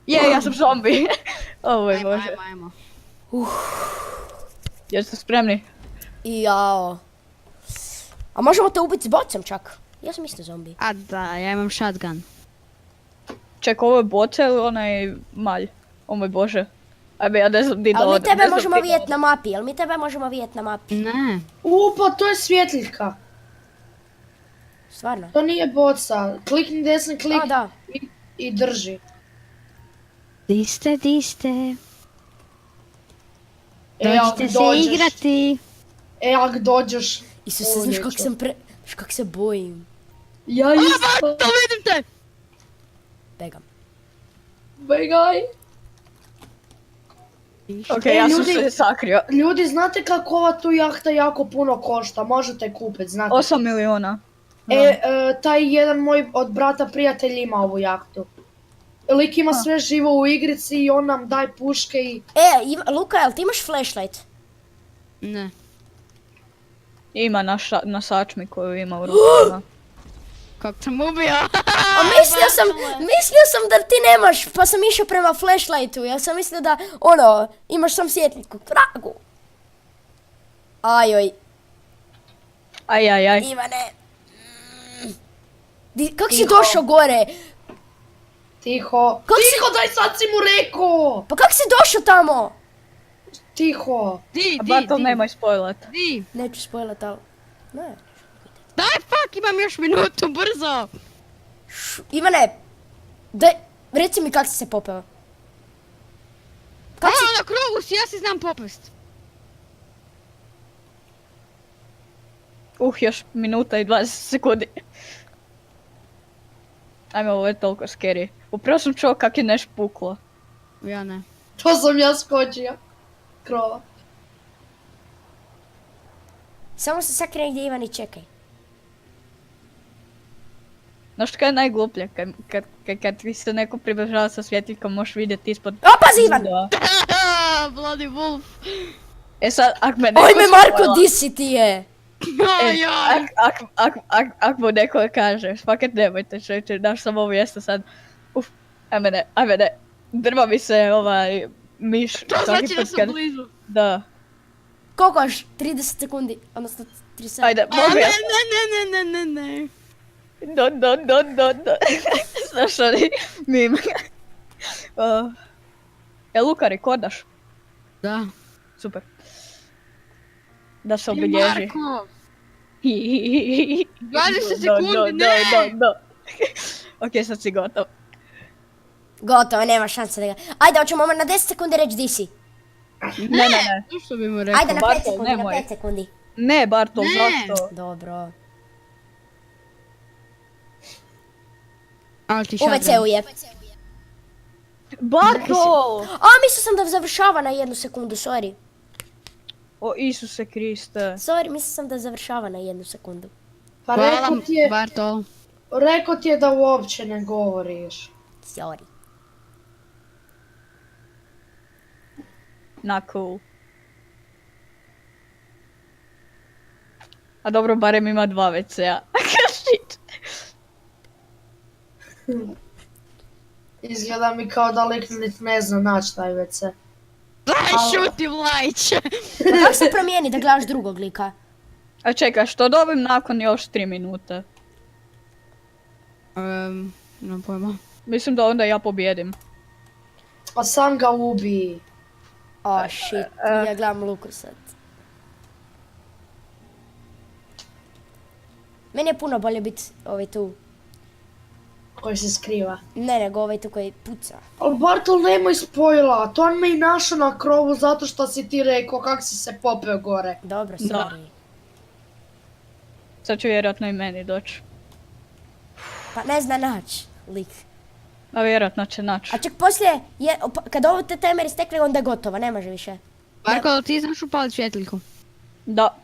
Ja sam zombi. O moj bože. Ajmo. Jeste spremni? Jao. A možemo te ubiti s bocom čak? Ja sam isto zombi. A da, ja imam shotgun. Ček, ovo je boca ili onaj malj? O moj bože. Ajme, ja ne znam di da Ali mi odem, tebe ne znam možemo di da vidjeti odem. na mapi, jel mi tebe možemo vidjeti na mapi? Ne. Pa to je svjetiljka. Stvarno? To nije boca. Klikni desni klik A, da. i drži. Di ste? Ako Dođite se dođeš, igrati. ako dođeš... Isuse, znaš kak sam znaš kak se bojim. Ja isto. To vidim te! Begam. Begaj. Ok, ja sam ljudi- se sakrio. Ljudi, znate kako ova tu jahta jako puno košta? Možete kupiti, znate. 8 miliona. Taj jedan moj od brata prijatelj ima ovu jahtu. Lik ima sve živo u igrici i on nam daje puške i... Luka, jel ti imaš flashlight? Ne. Ima na sačmi koju ima u rukama. Kak sam ubio? A mislio sam da ti nemaš, pa sam išao prema flashlightu, ja sam mislio da, imaš sam svjetliku, tragu. Ajoj, Aj. Ivane. Kak si došao gore? Tiho. Tiho, daj sad si mu rekao! Pa kak si došao tamo? Tiho. Di. Bartol, nemoj spojlat. Di. Neću spojlat, ali... Ne. Daj fuck, imam još minutu, brzo. Ivane, reci mi kak si se popeo. Kak si... Na krugu si, ja si znam popest. Još minuta i 20 sekundi. Ajme, ovo je toliko scary. Upravo sam čuo kak je neš puklo. Ja ne. To sam ja skočio. Krova. Samo se sakri negdje, Ivan, i čekaj. Znaš kaj je najgluplje? Kad ti se neko približava sa svjetiljkom, možeš vidjeti ispod... O, pazi, Ivan! zidova. Bloody wolf. E sad, ak me neko Ojme, Marko, spojla- di si ti je? Ajaj. Ak mu neko kaže, fakat nemojte čeće, daš sam ovo mjesto sad. Ajme ne, drva mi se miš. To svaki znači da put sam kad- blizu. Da, Koliko još? 30 sekundi, odnosno 37. ajde, A mogu ja. ne. Don. Znaš oni, mim. Luka, rekordaš? Da. Super. Da se obilježi. Marko. 20 20 sekundi, ne! Ok, sad si gotov. Gotovo, nema šanse da ga... Ajde, hoćemo na 10 sekundi reći di si. Ne. Što bi mu rekao? Ajde, na 5 Bartol, sekundi, na nemoj. 5 sekundi. Ne, Bartol, Ne. zašto? Dobro. Ali ti U WC-u je. Bartol! A, mislio sam da završava na 1 sekundu, sorry. O Isuse Kriste. Sorry, mislio sam da završava na 1 sekundu. Pa Hvala, rekao Bartol. ti je da uopće ne govoriš. Sorry. Na cool. A dobro, barem ima 2 WC-a. Shit. Izgleda mi kao da lik niti ne zna naći taj WC. Daj, šuti vlajče. Pa kako se promijeni da gledaš drugog lika? A čekaj, što dobim nakon još 3 minute? Nemam pojma. Mislim da onda ja pobjedim. Pa sam ga ubiji. Oh shit, ja gledam Luku sad. Meni je puno bolje biti tu. Koji se skriva. Ne, nego ovaj tu koji puca. Ali Bartol, nemoj spojla, to on me i našao na krovu zato što si ti rekao kak si se popeo gore. Dobro, Da. sorry. Sad će vjerojatno i meni doći. Pa ne zna naći lik. A vjerojatno će naći. A čak poslije, kad ovo te timer istekne, onda je gotova, ne može više. Marko, ti znaš upalit svjetiljku? Da.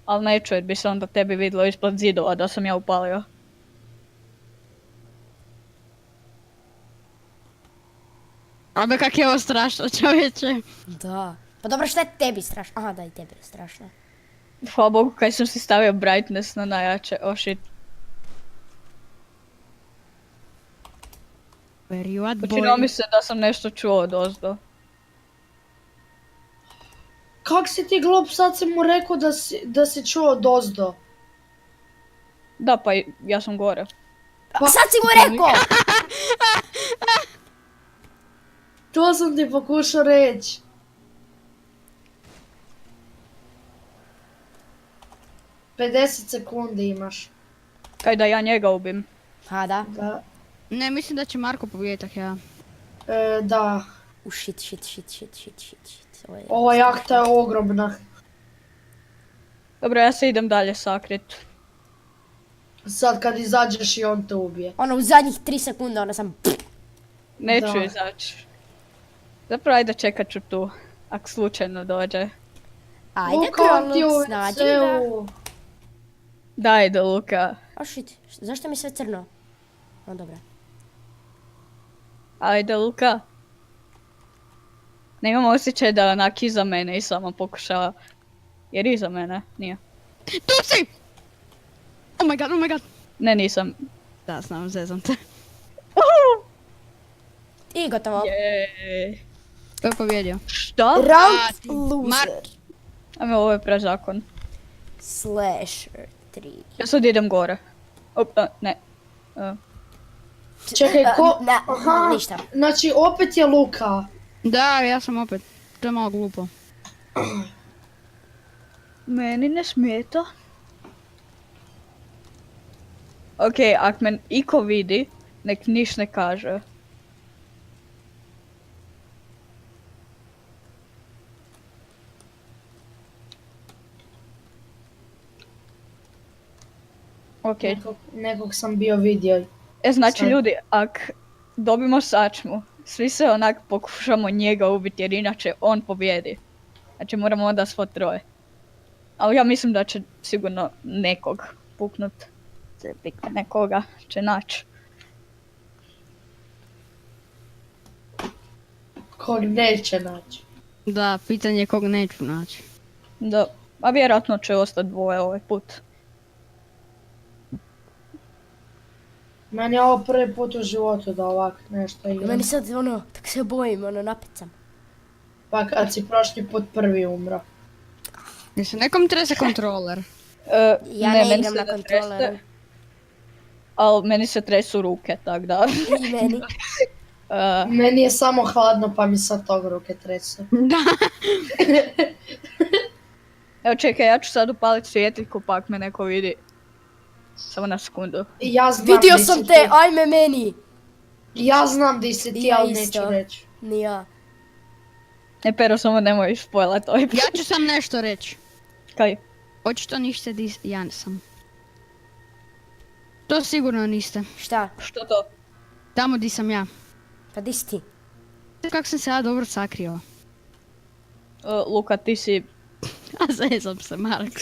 Ali neću jer bi se onda tebi vidjelo ispod zidova da sam ja upalio. Ali kak je ovo strašno, čovječe. Da. Pa dobro, šta je tebi strašno? Aha, da, i tebi je strašno. Hvala Bogu kaj sam si stavio brightness na najjače, oh shit. Where you at, Učinilo mi boy? se da sam nešto čuo od ozdo. Kak si ti glup, sad si mu rekao da si čuo dozdo. Da, pa ja sam gore. Sad si mu rekao! To sam ti pokušao reći. Pedeset sekundi imaš. Kaj da ja njega ubim. A da. Da. Ne, mislim da će Marko pobijediti, tak ja. Da. Shit. Ova jahta je ogromna. Dobro, ja se idem dalje sakrit. Sad kad izađeš i on te ubije. Ono, u zadnjih 3 sekunde, ono sam... Neću Da. izaći. Zapravo ajde čekat ću tu. Ak slučajno dođe. Ajde, Luka, ti u Kronux, nađi ga. WC-u. Da, ide Luka. A shit, zašto mi je sve crno? No, dobro. Ajde Luka. Ne imam osjećaj da onak iza mene i samo pokušava. Jer iza mene, nije. Tu si! Oh my god. Ne, nisam. Da, znam, zezam te. I gotovo. Jej. Ko je pobjedio? Šta? Round loser. Ajme, ovo je prezakon. Slasher 3. Ja sad idem gore. Ne. Čekaj, ko... Ne, Aha, ništa. znači opet je Luka. Da, ja sam opet. To je malo glupo. Meni ne smeta. Okej, ak me iko vidi, nek niš ne kaže. Okej. Nekog sam bio vidio. Znači Sad. ljudi, ak dobimo sačmu, svi se onak pokušamo njega ubiti jer inače on pobjedi. Znači moramo onda svo troje. Ali ja mislim da će sigurno nekog puknut. Nekoga će naći. Kog neće naći. Da, pitanje je kog neću naći. Da, a vjerojatno će ostati dvoje ovaj put. Meni je ovo prvi put u životu da ovak nešto igram. Meni sad, ono, tak se bojim, ono, napecam. Pa kad si prošli put prvi umro. Mislim, nekom trese kontroler. Ja ne meni igram se na ne kontroleru. trese, ali meni se tresu ruke, tak da. I meni. Meni je samo hladno pa mi sad tog ruke tresu. Da. Evo čekaj, ja ću sad upalit svjetiljku pa ak me neko vidi. Samo na sekundu. Ja znam Vidio di sam si te, ti. ajme meni. Ja znam di si ti, Ja ali isto. neću reći. Ni ja. Ne, pero samo nemoj spojlat ovaj put. Ja ću sam nešto reći. Kaj? Očito niste ja nisam. To sigurno niste. Šta? Što to? Tamo di sam ja. Pa di si ti? Kako sam se ja dobro sakrio. Luka, ti si... A zezam se, Mark.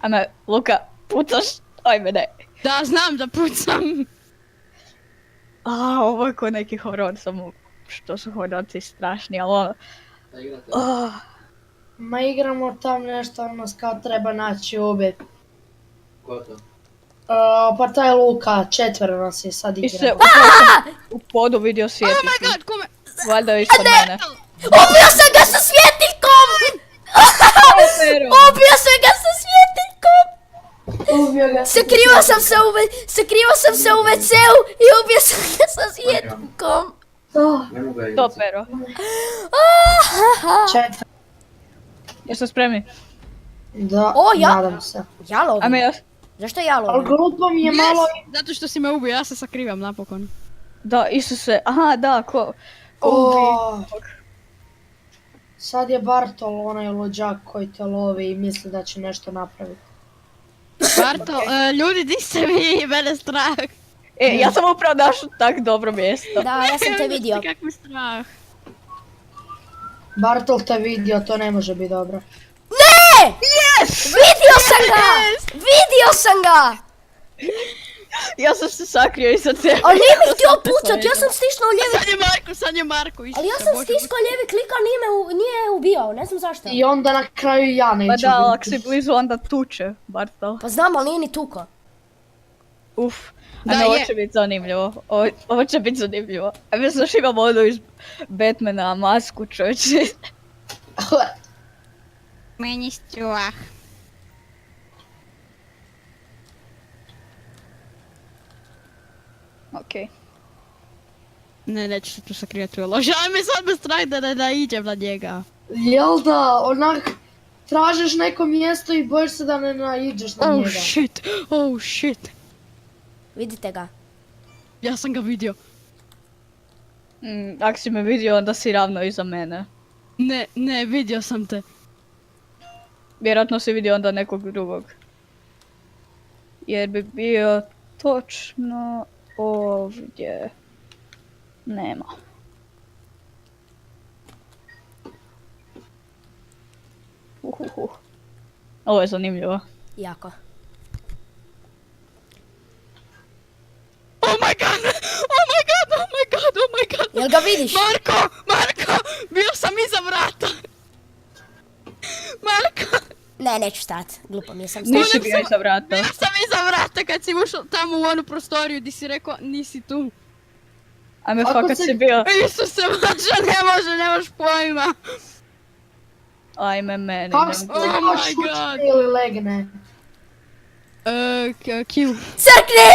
Ajme, Luka, pucaš? Ajme, ne. Da, znam da pucam. Ovo je ko neki horor, samo što su hororci strašni, ali ono... Ma igramo tam nešto, ono nas kao treba naći ubit. Ko to? Pa taj Luka, 4 nas je sad I se igra. u podu vidio Oh svjetiljku. my god, kome? Valjda je ispod mene. Ubio sam ga sa svjetiljkom! Ubio sam ga sa svjetiljkom! Ubio ga. Sakrivo sam se u WC-u i ubio sam ga sa svjetiljkom. Ne mogu ja To ići. pero. 4. Jeste spremni? Da, O, ja- nadam se. Ja lovim. Ajme, ja... Zašto ja Ali lovim? glupo mi je malo... Zato što si me ubio, ja se sakrivam napokon. Da, Isuse. Aha, da, ko O, sad je Bartol onaj luđak koji te lovi i misli da će nešto napraviti. Barto, ljudi, di ste vi? Mene strah. ja sam upravo našao tak dobro mjesto. Da, ja sam te vidio. Kak mi strah. Bartol te vidio, to ne može biti dobro. Ne! Vidio sam ga! Vidio sam ga! Ja sam se sakrio iza tebe. Ali nije mi htio pucat, ja sam stisnuo lijevi... Sad je Marko, Ali ja sam stiskao lijevi klik, ali nije ubijao, ne znam zašto. I onda na kraju ja Pa neću da, ali biti. ako si blizu onda tuče, Bartol. Pa znam, ali nije ni tuko. A ne, ovo će biti zanimljivo. Ovo će biti zanimljivo. A mi znaš imamo ono iz Batmana masku, čovječe. Meni strah. Okej. Ne, neću se tu sakrijati u loži, ali mi sad me strah da ne iđem na njega. Jel da, onak, tražiš neko mjesto i bojiš se da ne naiđeš na njega. Oh shit. Vidite ga. Ja sam ga vidio. Ako si me vidio, onda si ravno iza mene. Ne, vidio sam te. Vjerojatno si vidio onda nekog drugog. Jer bi bio točno ovdje. Nema. Ovo je zanimljivo. Jako. Oh my god! Oh my god! Oh my god! Oh my god! Jel ga vidiš? Marko! Bio sam iza vrata! Marko! Ne, neću stat. Glupo mi je sam stat. Nisi bio iza vrata. Bio sam iza vrata kad si ušao tamo u onu prostoriju di si rekao nisi tu. Ajme, Ako fakat se- si bio. Isuse, mađa, nemaš pojma. Ajme meni. Kako ne se mogu. Oh kao my šučne God. ili legne? Q. Crkni!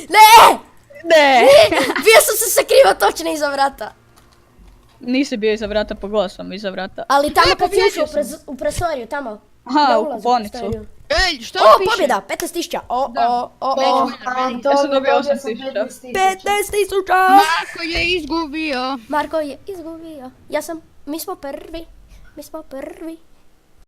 Ne! Ne! Bio sam se sakrivo točno iza vrata. Nisi bio iza vrata, pogledao sam iza vrata. Ali tamo kad si pobjedio ušao u presoriju, tamo. Aha, Na u ulazu kuponicu. prostoriju. Ej, što O, piše? pobjeda! 15.000. O, Ja sam dobio 8.000. 15.000! Marko je izgubio. Marko je izgubio. Mi smo prvi.